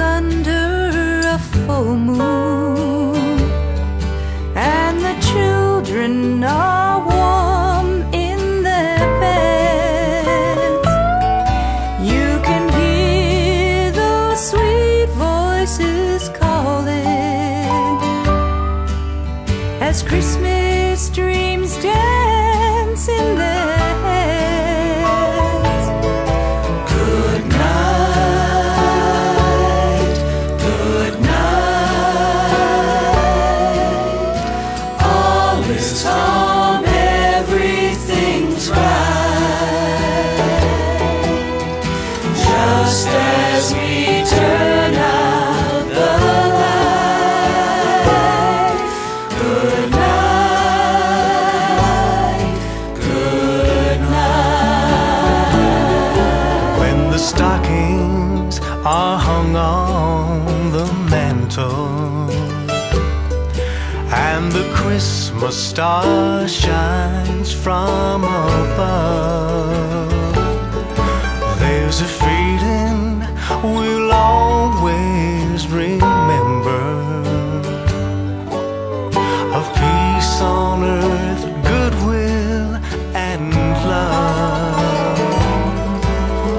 under a full moon, and the children are warm in their beds. You can hear those sweet voices calling as Christmas dreams dance in their heads. Good night, good night. All is calm, everything's right. Just as we turn out the light. Good night, good night. When the stockings are hung on the mantle and the Christmas star shines from above, there's a feeling we'll always remember, of peace on earth, goodwill and love.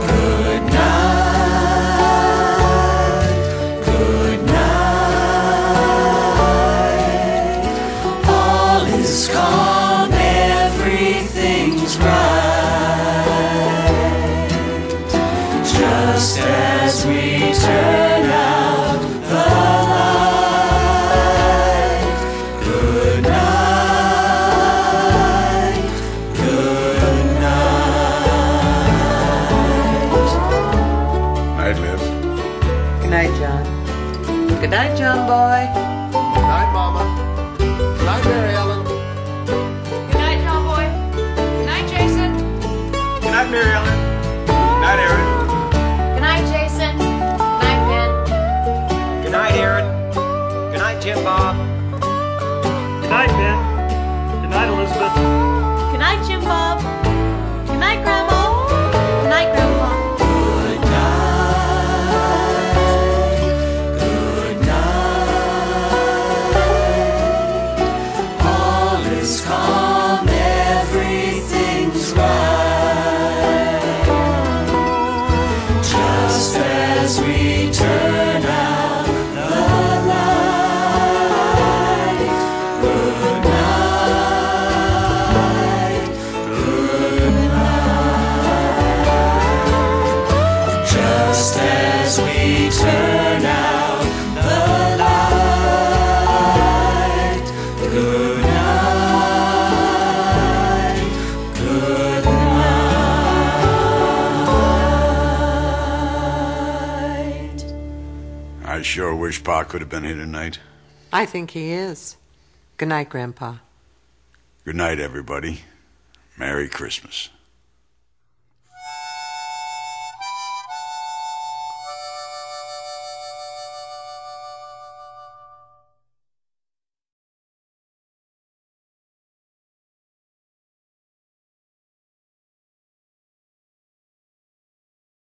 Good night, good night. All is calm, everything's right. Just as we turn out the light. Good night, good night. Night, Liv. Good night, John. Good night, John boy. Good night, Mama. Good night, Mary Ellen. Good night, John boy. Good night, Jason. Good night, Mary Ellen. Good night, Aaron. Good night, Jason. Good night, Ben. Good night, Aaron. Good night, Jim Bob. Good night, Ben. Good night, Elizabeth. Good night, Jim Bob. Good night, Grandma. Good night, Grandpa. Good night, good night. All is calm, everything's right. Just as we turn out the light. Good night, good night. Just as we turn out the light. Good night, good night. I sure wish Pa could have been here tonight. I think he is. Good night, Grandpa. Good night, everybody. Merry Christmas.